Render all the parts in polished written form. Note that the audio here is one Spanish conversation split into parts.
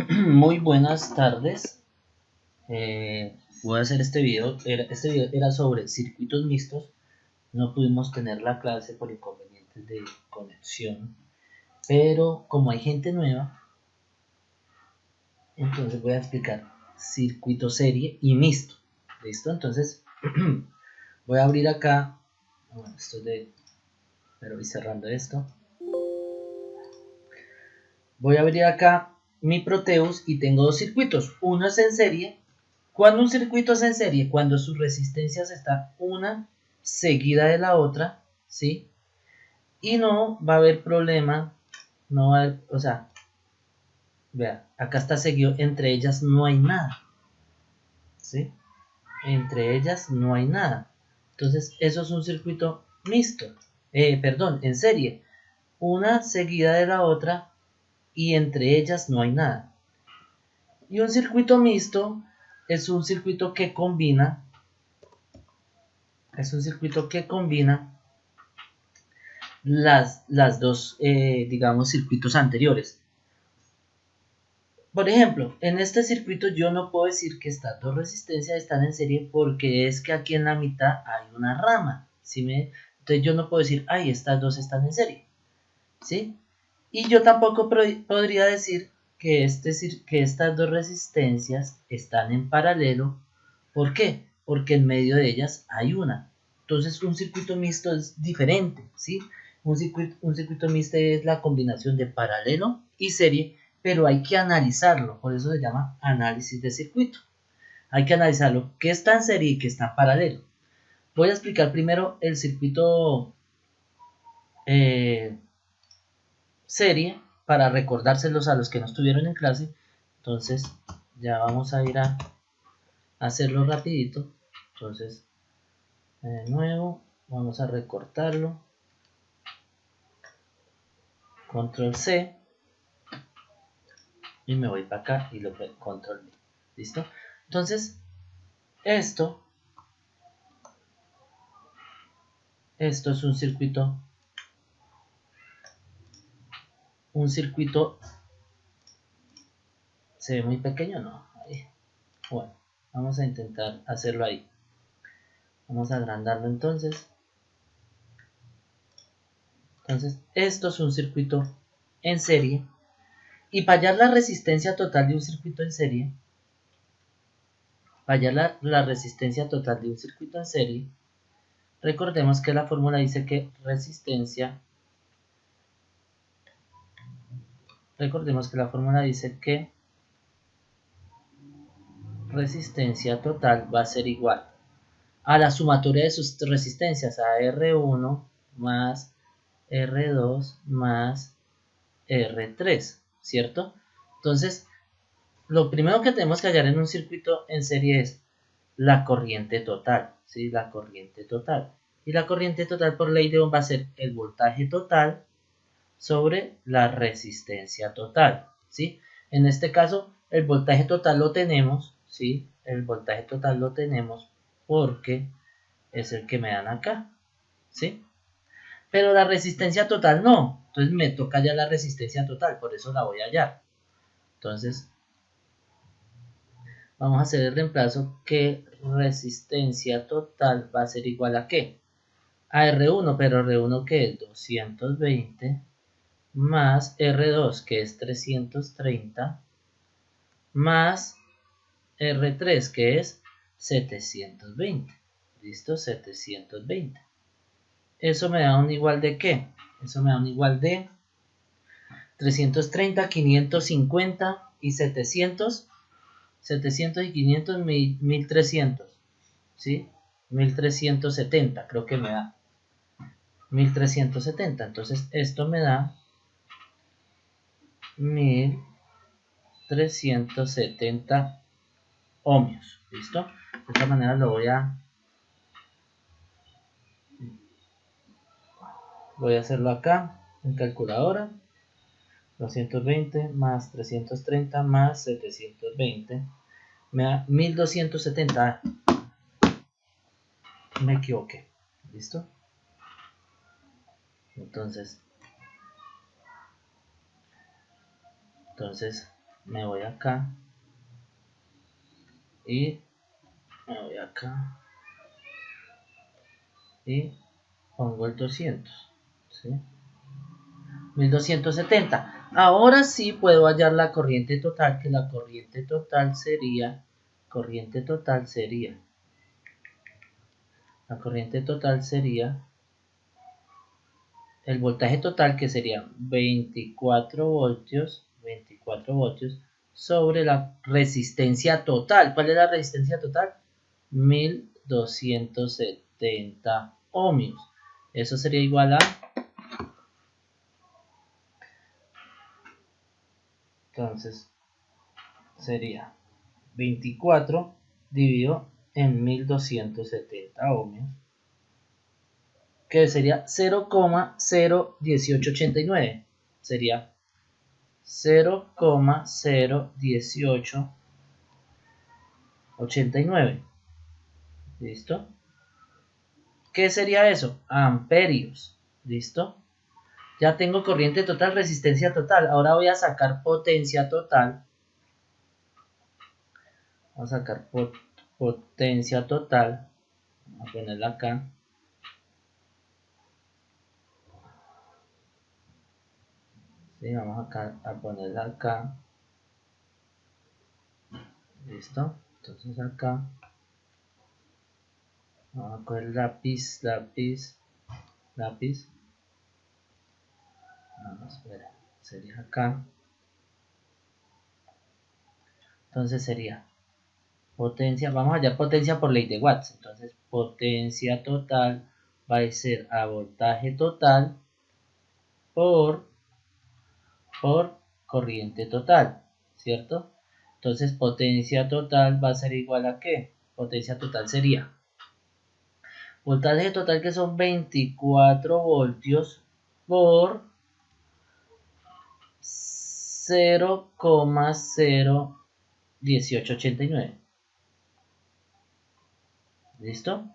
Muy buenas tardes. Voy a hacer este video. Este video era sobre circuitos mixtos. No pudimos tener la clase por inconvenientes de conexión. Pero como hay gente nueva, entonces voy a explicar circuito serie y mixto. ¿Listo? Entonces voy a abrir acá. Bueno, pero voy cerrando esto. Voy a abrir acá mi Proteus y tengo dos circuitos. Uno es en serie. Cuando un circuito es en serie, cuando sus resistencias están una seguida de la otra, ¿sí? Y no va a haber problema, no va a haber, o sea, vea, acá está seguido, entre ellas no hay nada, ¿sí? Entre ellas no hay nada. Entonces, eso es un circuito mixto, perdón, en serie. Una seguida de la otra y entre ellas no hay nada. Y un circuito mixto es un circuito que combina las dos, digamos, circuitos anteriores. Por ejemplo, en este circuito yo no puedo decir que estas dos resistencias están en serie porque es que aquí en la mitad hay una rama, ¿sí? Entonces yo no puedo decir, ay, estas dos están en serie, ¿sí? Y yo tampoco podría decir que estas dos resistencias están en paralelo. ¿Por qué? Porque en medio de ellas hay una. Entonces un circuito mixto es diferente, ¿sí? Un circuito mixto es la combinación de paralelo y serie, pero hay que analizarlo, por eso se llama análisis de circuito. Hay que analizarlo, qué está en serie y qué está en paralelo. Voy a explicar primero el circuito serie para recordárselos a los que no estuvieron en clase. Entonces ya vamos a ir a hacerlo rapidito. Entonces de nuevo vamos a recortarlo, control C, y me voy para acá y lo control V. ¿Listo? Entonces esto es un circuito, se ve muy pequeño, no, ahí. Bueno, vamos a intentar hacerlo ahí. Vamos a agrandarlo entonces. Entonces esto es un circuito en serie. Y para hallar la resistencia total de un circuito en serie, la resistencia total de un circuito en serie, recordemos que la fórmula dice que resistencia total va a ser igual a la sumatoria de sus resistencias, a R1 más R2 más R3, ¿cierto? Entonces, lo primero que tenemos que hallar en un circuito en serie es la corriente total, ¿sí? La corriente total. Y la corriente total por ley de Ohm va a ser el voltaje total sobre la resistencia total, ¿sí? En este caso, el voltaje total lo tenemos, ¿sí? El voltaje total lo tenemos porque es el que me dan acá, ¿sí? Pero la resistencia total no, entonces me toca ya la resistencia total, por eso la voy a hallar. Entonces, vamos a hacer el reemplazo que resistencia total va a ser igual a ¿qué? A R1, pero R1 que es 220 más R2 que es 330 más R3 que es 720. ¿Listo? 720. Eso me da un igual de ¿qué? Eso me da un igual de 330, 550 y 700. 700 y 500, 1300. ¿Sí? 1370 creo que me da. 1370. Entonces esto me da 1370 ohmios. ¿Listo? De esta manera lo voy a hacerlo acá en calculadora. 220 más 330 más 720 me da 1270. Me equivoqué. ¿Listo? Entonces me voy acá y me voy acá y pongo el 200, ¿sí? 1270. Ahora sí puedo hallar la corriente total, que la corriente total sería, la corriente total sería el voltaje total, que sería 24 voltios sobre la resistencia total. ¿Cuál es la resistencia total? 1270 ohmios. Eso sería igual a, entonces sería 24 dividido en 1270 ohmios, que sería 0,01889. Sería 0,01889. ¿Listo? ¿Qué sería eso? Amperios. ¿Listo? Ya tengo corriente total, resistencia total. Ahora voy a sacar potencia total. Vamos a sacar potencia total. Vamos a ponerla acá. Sí, vamos acá a ponerla acá. ¿Listo? Entonces acá. Vamos a coger lápiz. Vamos a ver. Sería acá. Entonces sería potencia. Vamos a hallar potencia por ley de Watts. Entonces potencia total va a ser a voltaje total por corriente total, ¿cierto? Entonces potencia total va a ser igual a ¿qué? Potencia total sería voltaje total, que son 24 voltios por 0,01889. ¿Listo?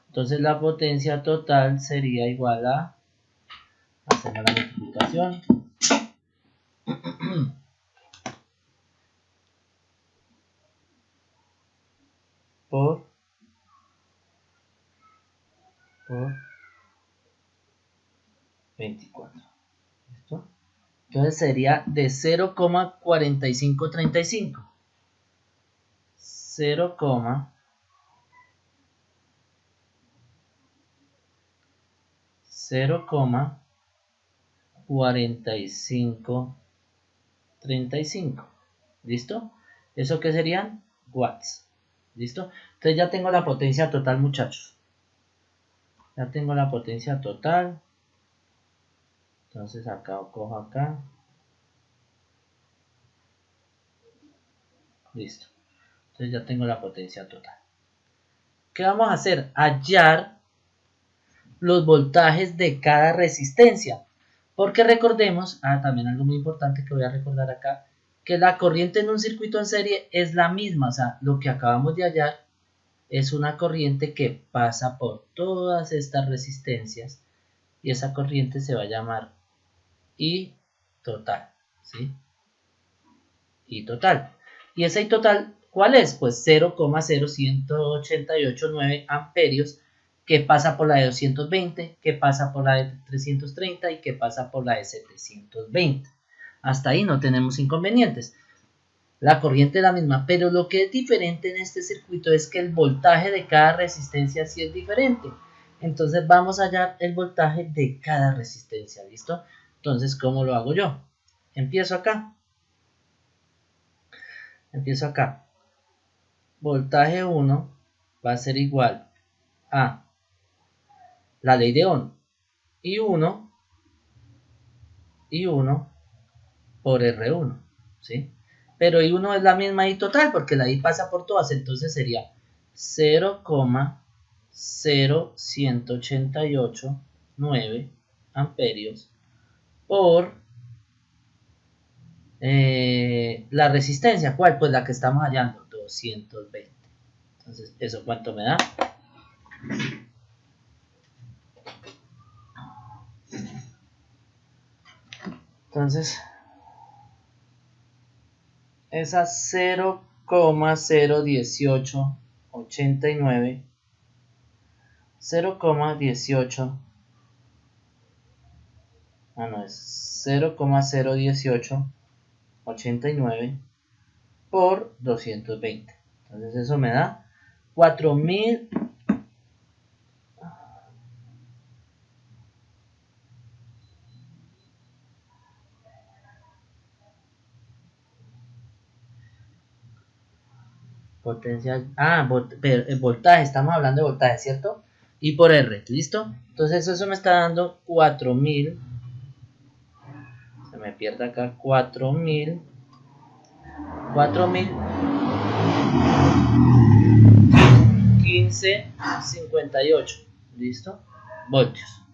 Entonces la potencia total sería igual a, hacemos la multiplicación, por 24. ¿Listo? Entonces sería de 0,4535. 0,4535. ¿Listo? ¿Eso qué serían? Watts. ¿Listo? Entonces ya tengo la potencia total, muchachos. Ya tengo la potencia total. Entonces acá cojo acá. Listo. Entonces ya tengo la potencia total. ¿Qué vamos a hacer? Hallar los voltajes de cada resistencia. Porque recordemos, también algo muy importante que voy a recordar acá, que la corriente en un circuito en serie es la misma. O sea, lo que acabamos de hallar es una corriente que pasa por todas estas resistencias. Y esa corriente se va a llamar I total. ¿Sí? I total. ¿Y esa I total cuál es? Pues 0,01889 amperios, que pasa por la de 220, que pasa por la de 330 y que pasa por la de 720. Hasta ahí no tenemos inconvenientes. La corriente es la misma, pero lo que es diferente en este circuito es que el voltaje de cada resistencia sí es diferente. Entonces vamos a hallar el voltaje de cada resistencia, ¿listo? Entonces, ¿cómo lo hago yo? Empiezo acá. Voltaje 1 va a ser igual a la ley de Ohm, I1 por R1, ¿sí? Pero I1 es la misma I total porque la I pasa por todas, entonces sería 0,0188,9 amperios por la resistencia. ¿Cuál? Pues la que estamos hallando, 220. Entonces, ¿eso cuánto me da? Entonces, es a 0,01889, 0,18, no es 0,01889 por 220. Entonces eso me da 4000. Potencia, voltaje, estamos hablando de voltaje, ¿cierto? Y por R, ¿listo? Entonces eso me está dando 4000. Se me pierde acá 4000 1558, ¿listo? Voltios.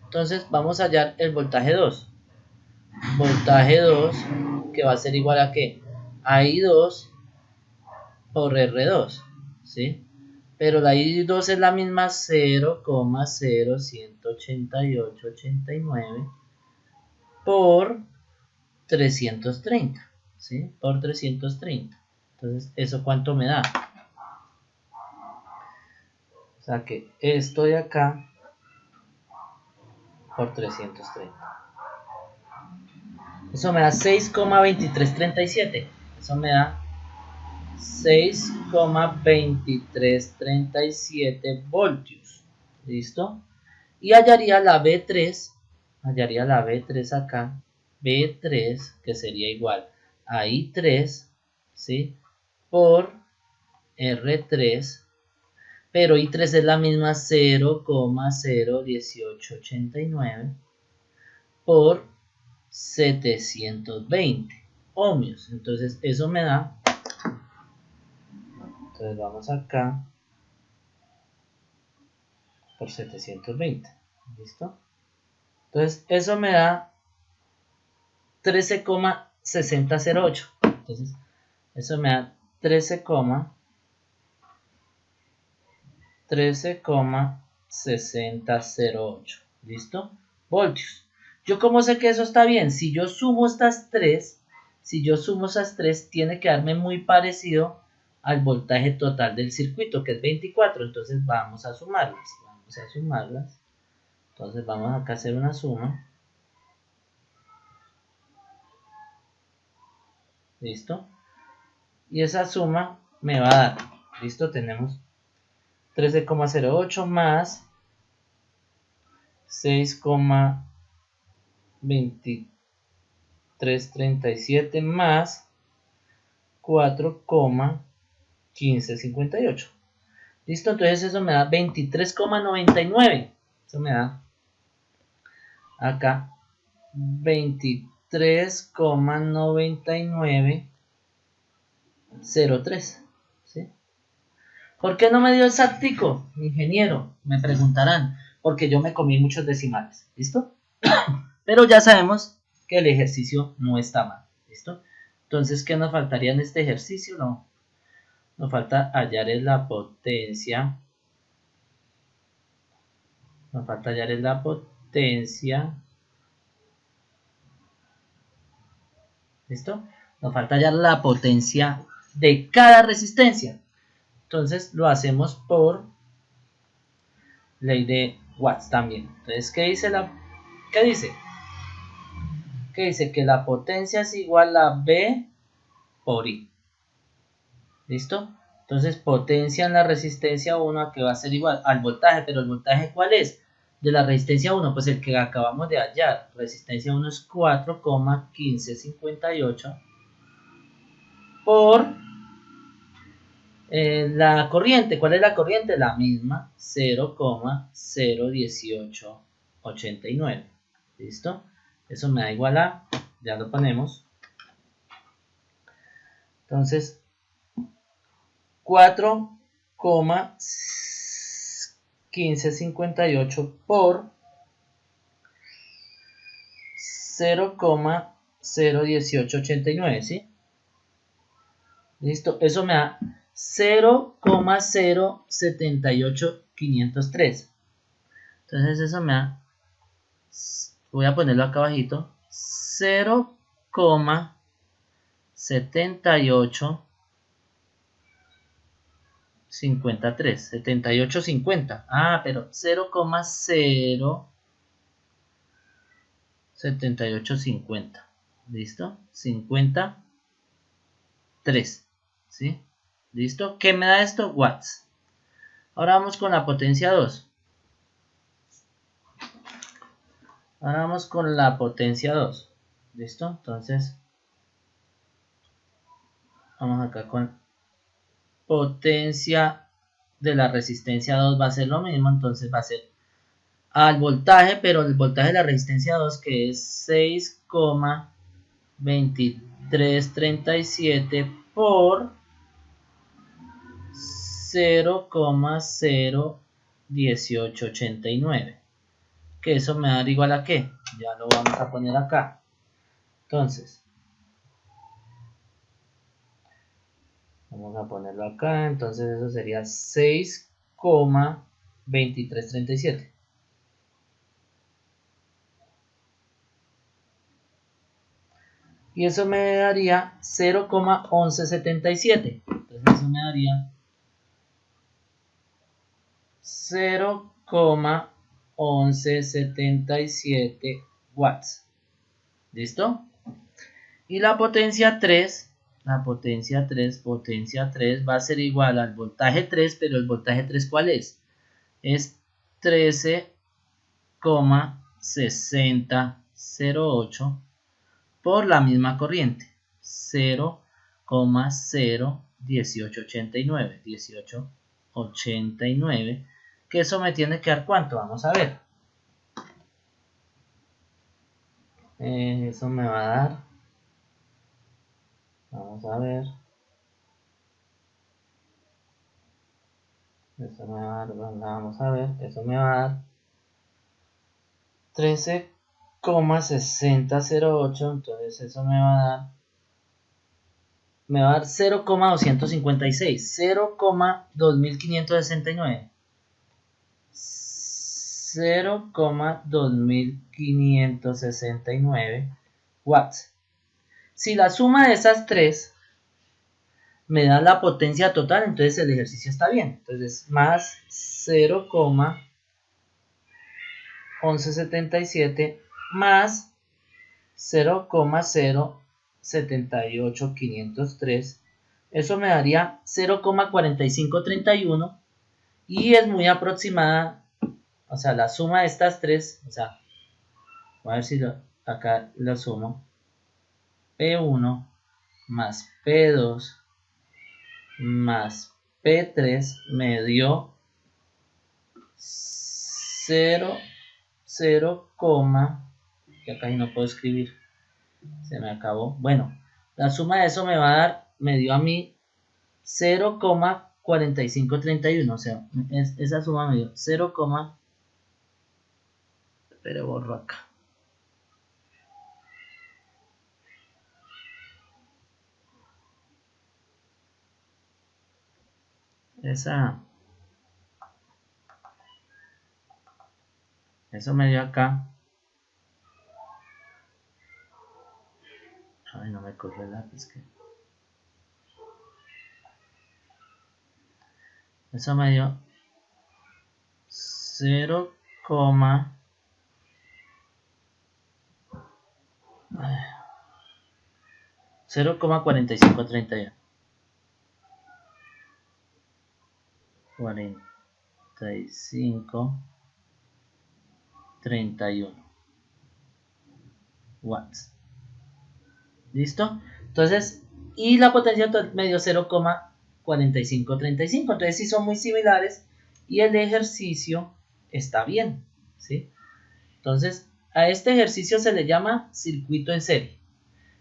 Entonces vamos a hallar el voltaje 2. Voltaje 2, que va a ser igual a ¿qué? A I2 por R2, ¿sí? Pero la I2 es la misma 0,018889 por 330, ¿sí? Por 330. Entonces, ¿eso cuánto me da? O sea que esto de acá por 330. Eso me da 6,2337. Eso me da 6,2337 voltios. ¿Listo? Y hallaría la B3. Hallaría la B3 acá. B3, que sería igual a I3, ¿sí? Por R3. Pero I3 es la misma 0,01889 por 720 ohmios. Entonces eso me da. Entonces vamos acá por 720. ¿Listo? Entonces eso me da 13,6008. Entonces eso me da 13,6008. ¿Listo? Voltios. ¿Yo cómo sé que eso está bien? Si yo sumo estas tres, tiene que darme muy parecido al voltaje total del circuito, que es 24. Entonces vamos a sumarlas. Entonces vamos acá a hacer una suma. ¿Listo? Y esa suma me va a dar, ¿listo? Tenemos 13,08 más 6,2337 más 4,1558. ¿Listo? Entonces eso me da 23,99. Eso me da acá 23,9903. ¿Sí? ¿Por qué no me dio exactico, ingeniero? Me preguntarán. Porque yo me comí muchos decimales. ¿Listo? Pero ya sabemos que el ejercicio no está mal. ¿Listo? Entonces, ¿qué nos faltaría en este ejercicio? No. Nos falta hallar en la potencia. ¿Listo? Nos falta hallar la potencia de cada resistencia. Entonces lo hacemos por ley de Watts también. Entonces, ¿qué dice? ¿Qué dice? Que la potencia es igual a B por I. ¿Listo? Entonces, potencia en la resistencia 1, que va a ser igual al voltaje. Pero ¿el voltaje cuál es? De la resistencia 1, pues el que acabamos de hallar. Resistencia 1 es 4,1558 por la corriente. ¿Cuál es la corriente? La misma, 0,01889. ¿Listo? Eso me da igual a, ya lo ponemos. Entonces, 4,1558 por 0,01889, ¿sí? Listo, eso me da 0,078503. Entonces eso me da, voy a ponerlo acá abajito, 0,078503. 78, 53, 78, 50. Ah, pero 0,0 78, 50. ¿Listo? 53. ¿Sí? ¿Listo? ¿Qué me da esto? Watts. Ahora vamos con la potencia 2. Ahora vamos con la potencia 2. ¿Listo? Entonces, vamos acá con potencia de la resistencia 2. Va a ser lo mismo. Entonces va a ser al voltaje, pero el voltaje de la resistencia 2, que es 6,2337 por 0,01889, que eso me da igual a qué, ya lo vamos a poner acá. Entonces vamos a ponerlo acá, entonces eso sería 6,2337. Y eso me daría 0,1177. Entonces eso me daría 0,1177 watts. ¿Listo? Y la potencia 3 va a ser igual al voltaje 3, pero el voltaje 3 ¿cuál es? Es 13,6008 por la misma corriente, 0,01889, que eso me tiene que dar ¿cuánto? Vamos a ver. Eso me va a dar, vamos a ver, eso me va a dar, vamos a ver, eso me va a dar 13,6008, entonces eso me va a dar 0,256, 0,2569, 0,2569 watts. Si la suma de esas tres me da la potencia total, entonces el ejercicio está bien. Entonces más 0,1177 más 0,078503, eso me daría 0,4531 y es muy aproximada, o sea, la suma de estas tres, o sea, voy a ver si acá lo sumo, P1 más P2 más P3 me dio 0, que acá no puedo escribir, se me acabó. Bueno, la suma de eso me dio a mí 0,4531, o sea, esa suma me dio 0, pero borro acá. Eso me dio acá. Ay, no me cogió el lápiz. Eso me dio 0,4531. 4531 watts. ¿Listo? Entonces, y la potencia me dio 0,4535. Entonces, sí son muy similares y el ejercicio está bien, ¿sí? Entonces, a este ejercicio se le llama circuito en serie.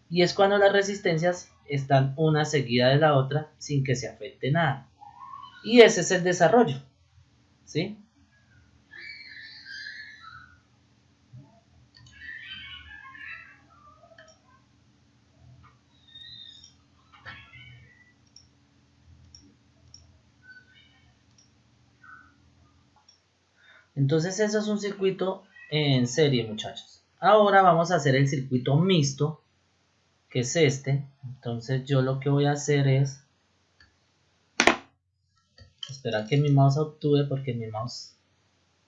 Y es cuando las resistencias están una seguida de la otra sin que se afecte nada. Y ese es el desarrollo, ¿sí? Entonces eso es un circuito en serie, muchachos. Ahora vamos a hacer el circuito mixto, que es este. Entonces yo lo que voy a hacer es esperar que mi mouse actúe, porque mi mouse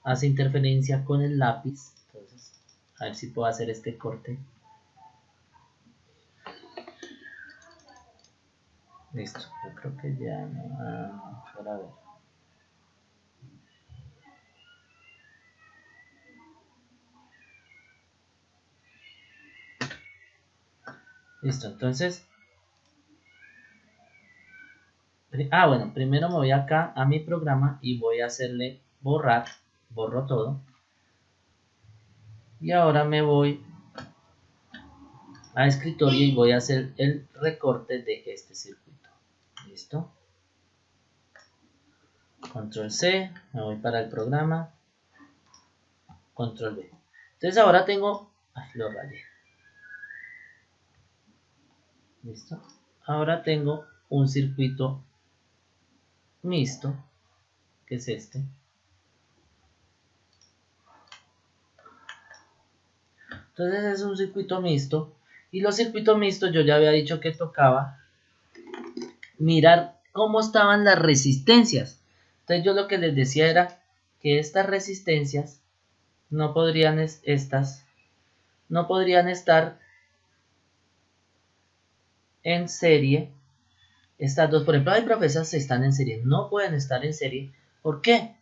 hace interferencia con el lápiz. Entonces a ver si puedo hacer este corte. Listo, yo creo que ya no. Para ver. Listo, entonces. Bueno, primero me voy acá a mi programa y voy a hacerle borrar. Borro todo. Y ahora me voy a escritorio y voy a hacer el recorte de este circuito. Listo. Control C, me voy para el programa. Control V. Entonces ahora tengo, lo rayé. Listo. Ahora tengo un circuito mixto, que es este. Entonces es un circuito mixto. Y los circuitos mixtos yo ya había dicho que tocaba mirar cómo estaban las resistencias. Entonces yo lo que les decía era que estas resistencias no podrían estar en serie. Estas dos, por ejemplo, hay profesas que están en serie, no pueden estar en serie. ¿Por qué?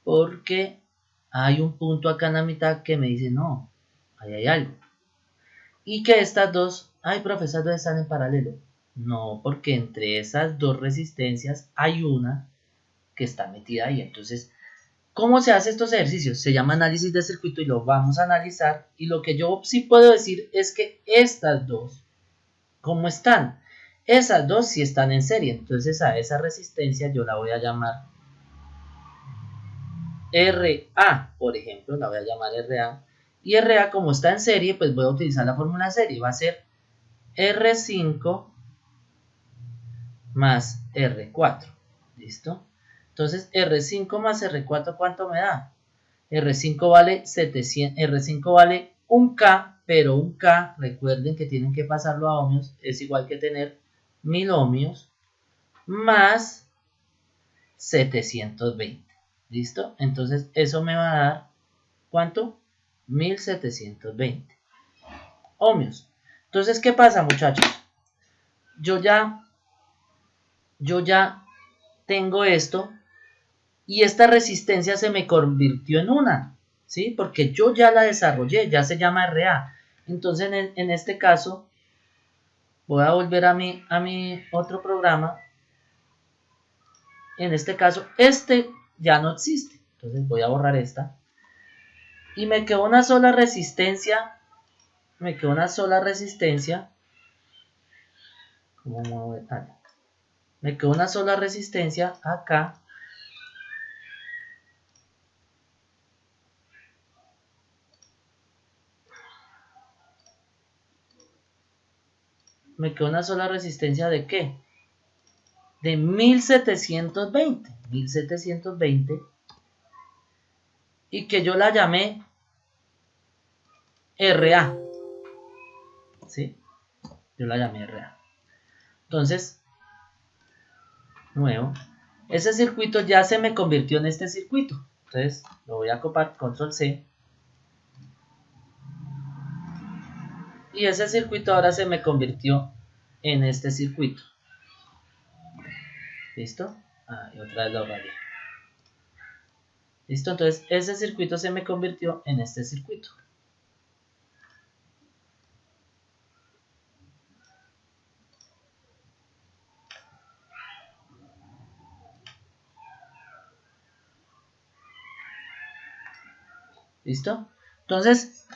Porque hay un punto acá en la mitad que me dice no, ahí hay algo. Y que estas dos, profesas, dos están en paralelo. No, porque entre esas dos resistencias hay una que está metida ahí. Entonces, ¿cómo se hacen estos ejercicios? Se llama análisis de circuito y lo vamos a analizar. Y lo que yo sí puedo decir es que estas dos, ¿cómo están? Esas dos sí están en serie. Entonces a esa resistencia yo la voy a llamar RA, por ejemplo, la voy a llamar RA. Y RA, como está en serie, pues voy a utilizar la fórmula de serie. Va a ser R5 más R4. ¿Listo? Entonces R5 más R4, ¿cuánto me da? R5 vale 700, R5 vale 1K, pero 1K, recuerden que tienen que pasarlo a ohmios, es igual que tener 1000 ohmios más 720. ¿Listo? Entonces eso me va a dar, ¿cuánto? 1720 ohmios. Entonces, ¿qué pasa, muchachos? Yo ya tengo esto y esta resistencia se me convirtió en una, ¿sí? Porque yo ya la desarrollé, ya se llama RA. Entonces, en este caso, voy a volver a mi otro programa. En este caso, este ya no existe. Entonces voy a borrar esta. Y me quedó una sola resistencia. Me quedó una sola resistencia. ¿Cómo muevo? Me quedó una sola resistencia acá. Me quedó una sola resistencia ¿de qué? De 1720. 1720. Y que yo la llamé RA. ¿Sí? Yo la llamé RA. Entonces, nuevo. Ese circuito ya se me convirtió en este circuito. Entonces, lo voy a copiar, control C. Y ese circuito ahora se me convirtió en este circuito. ¿Listo? Y otra vez lo rayé. ¿Listo? Entonces, ese circuito se me convirtió en este circuito. ¿Listo? Entonces,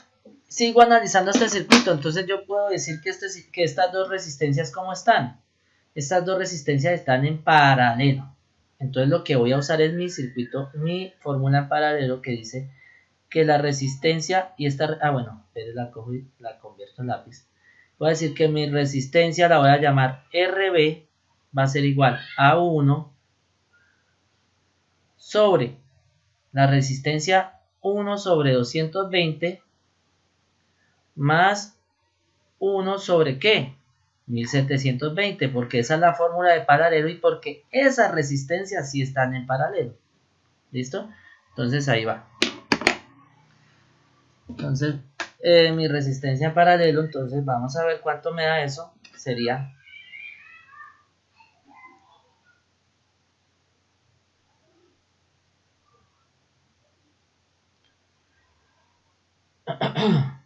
sigo analizando este circuito. Entonces yo puedo decir que estas dos resistencias, ¿cómo están? Estas dos resistencias están en paralelo. Entonces lo que voy a usar es mi circuito, mi fórmula en paralelo que dice que la resistencia y esta... bueno, pero la cojo y la convierto en lápiz. Voy a decir que mi resistencia la voy a llamar RB, va a ser igual a 1 sobre la resistencia 1 sobre 220 más 1 sobre ¿qué? 1720, porque esa es la fórmula de paralelo y porque esas resistencias sí están en paralelo. ¿Listo? Entonces ahí va. Entonces, mi resistencia en paralelo, entonces vamos a ver cuánto me da eso. Sería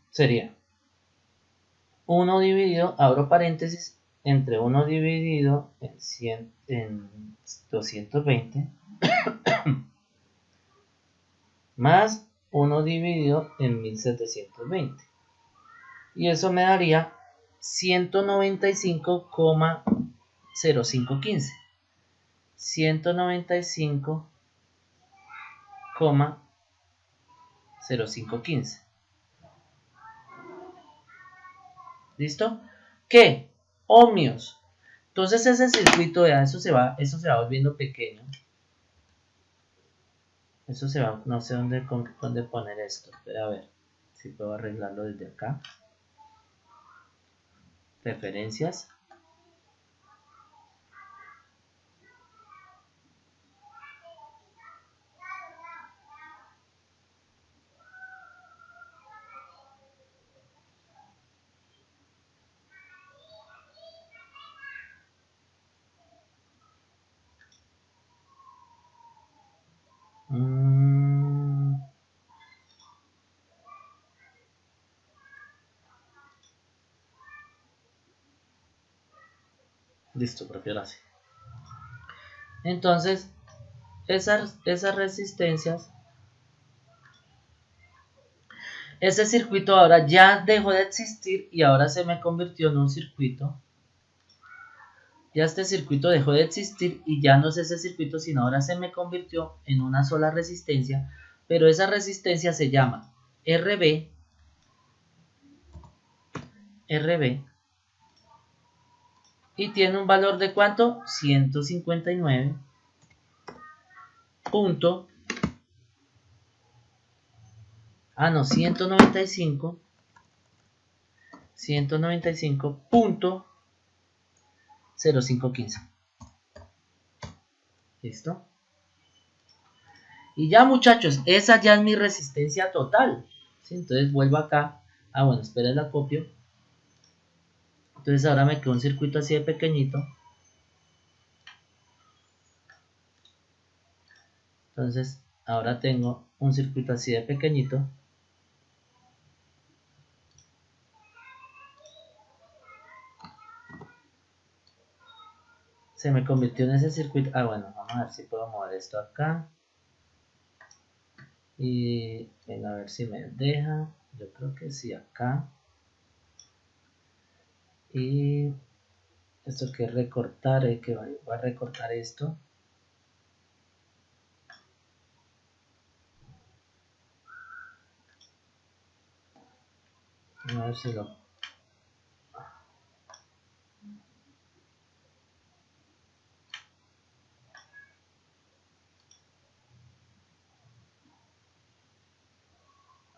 sería 1 dividido, abro paréntesis, entre 1 dividido en 220 más 1 dividido en 1720. Y eso me daría 195,0515. 195,0515. ¿Listo? ¿Qué? Ohmios. Entonces ese circuito, ya, eso se va volviendo pequeño. Eso se va, no sé dónde poner esto. Pero a ver si puedo arreglarlo desde acá. Preferencias. Listo, prefiero así. Entonces, esas resistencias, ese circuito ahora ya dejó de existir y ahora se me convirtió en un circuito. Ya este circuito dejó de existir y ya no es ese circuito, sino ahora se me convirtió en una sola resistencia, pero esa resistencia se llama RB, y tiene un valor de ¿cuánto? 159 punto, no, 195.0515. ¿Listo? Y ya, muchachos, esa ya es mi resistencia total. ¿Sí? Entonces vuelvo acá. Bueno, espera, la copio. Entonces ahora me quedó un circuito así de pequeñito. Entonces ahora tengo un circuito así de pequeñito. Se me convirtió en ese circuito. Bueno, vamos a ver si puedo mover esto acá. Y a ver si me deja. Yo creo que sí, acá. Y esto que recortar, que voy a recortar esto. A ver si lo...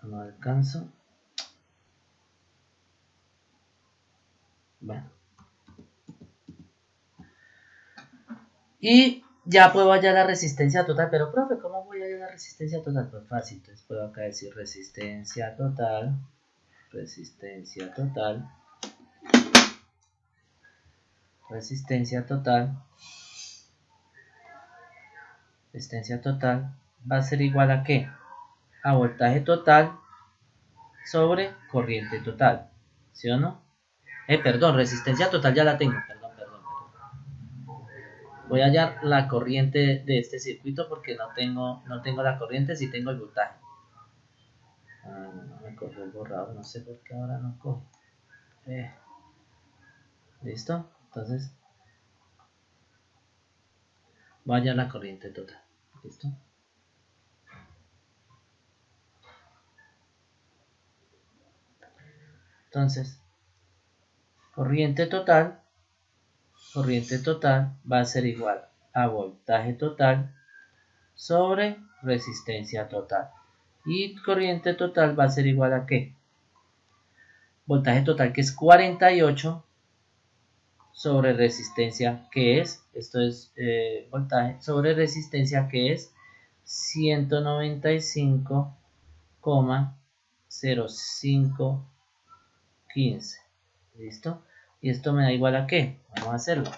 No alcanzo. Bueno. Y ya puedo hallar la resistencia total. Pero, profe, ¿cómo voy a hallar la resistencia total? Pues fácil. Entonces puedo acá decir resistencia total. Resistencia total. Resistencia total. Resistencia total va a ser igual a ¿qué? A voltaje total sobre corriente total. ¿Sí o no? Perdón, resistencia total ya la tengo. Perdón. Voy a hallar la corriente de este circuito porque no tengo la corriente, sí tengo el voltaje. No me cogió el borrador, no sé por qué ahora no coge. ¿Listo? Entonces voy a hallar la corriente total. ¿Listo? Entonces, corriente total va a ser igual a voltaje total sobre resistencia total. Y corriente total va a ser igual a ¿qué? voltaje total que es 48 sobre resistencia que es, esto es voltaje sobre resistencia que es 195,0515. ¿Listo? Y esto me da igual a ¿qué? Vamos a hacerlo.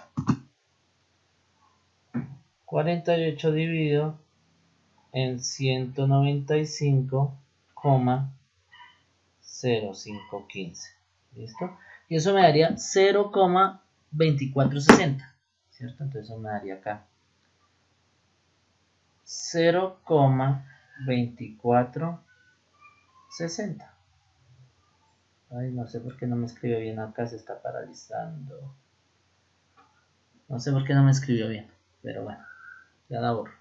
48 dividido en 195,0515. ¿Listo? Y eso me daría 0,2460. ¿Cierto? Entonces eso me daría acá 0,2460. Ay, no sé por qué no me escribió bien acá, se está paralizando. No sé por qué no me escribió bien, pero bueno, ya la borro.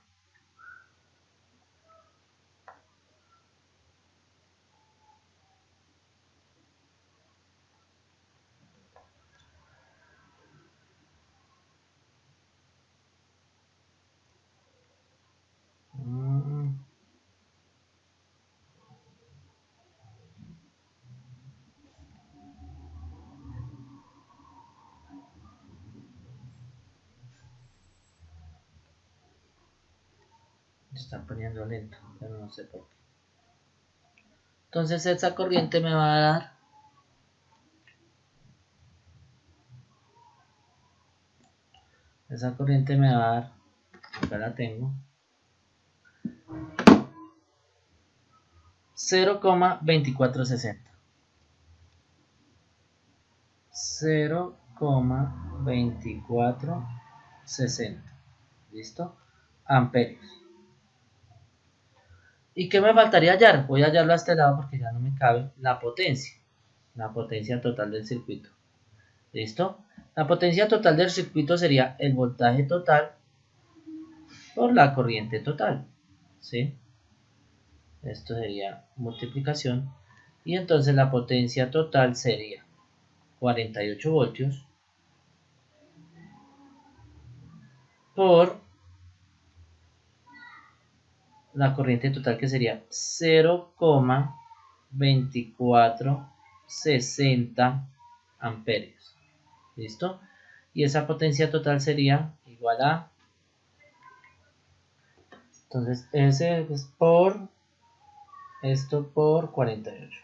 Se está poniendo lento, pero no sé por qué. Entonces esa corriente me va a dar acá la tengo, 0,2460. 0,2460. ¿Listo? Amperios. ¿Y qué me faltaría hallar? Voy a hallarlo a este lado porque ya no me cabe la potencia total del circuito. ¿Listo? La potencia total del circuito sería el voltaje total por la corriente total. ¿Sí? Esto sería multiplicación. Y entonces la potencia total sería 48 voltios por la corriente total que sería 0,2460 amperios. ¿Listo? Y esa potencia total sería igual a, entonces ese es por esto por 48.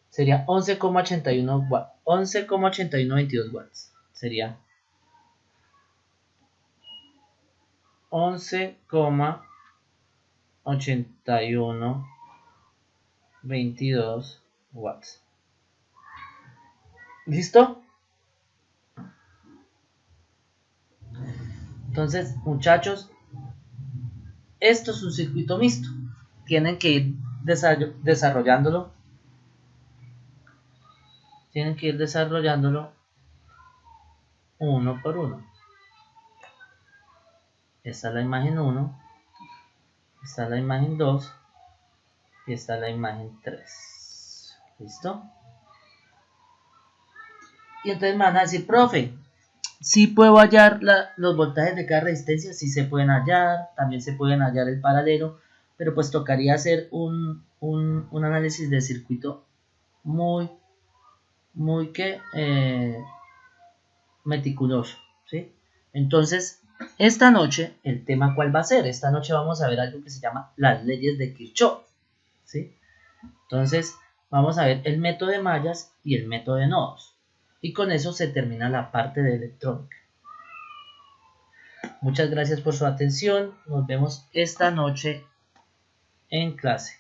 Sería 11,81 watts. 11,8122 watts. Sería 11,8122 watts. ¿Listo? Entonces, muchachos, esto es un circuito mixto. Tienen que ir desarrollándolo. Tienen que ir desarrollándolo uno por uno. Esta es la imagen 1. Esta es la imagen 2. Y esta es la imagen 3. ¿Listo? Y entonces me van a decir, profe, sí puedo hallar los voltajes de cada resistencia, sí se pueden hallar, también se pueden hallar el paralelo, pero pues tocaría hacer un análisis de circuito muy meticuloso, ¿sí? Entonces, esta noche, el tema ¿cuál va a ser? Esta noche vamos a ver algo que se llama las leyes de Kirchhoff, ¿sí? Entonces, vamos a ver el método de mallas y el método de nodos. Y con eso se termina la parte de electrónica. Muchas gracias por su atención. Nos vemos esta noche en clase.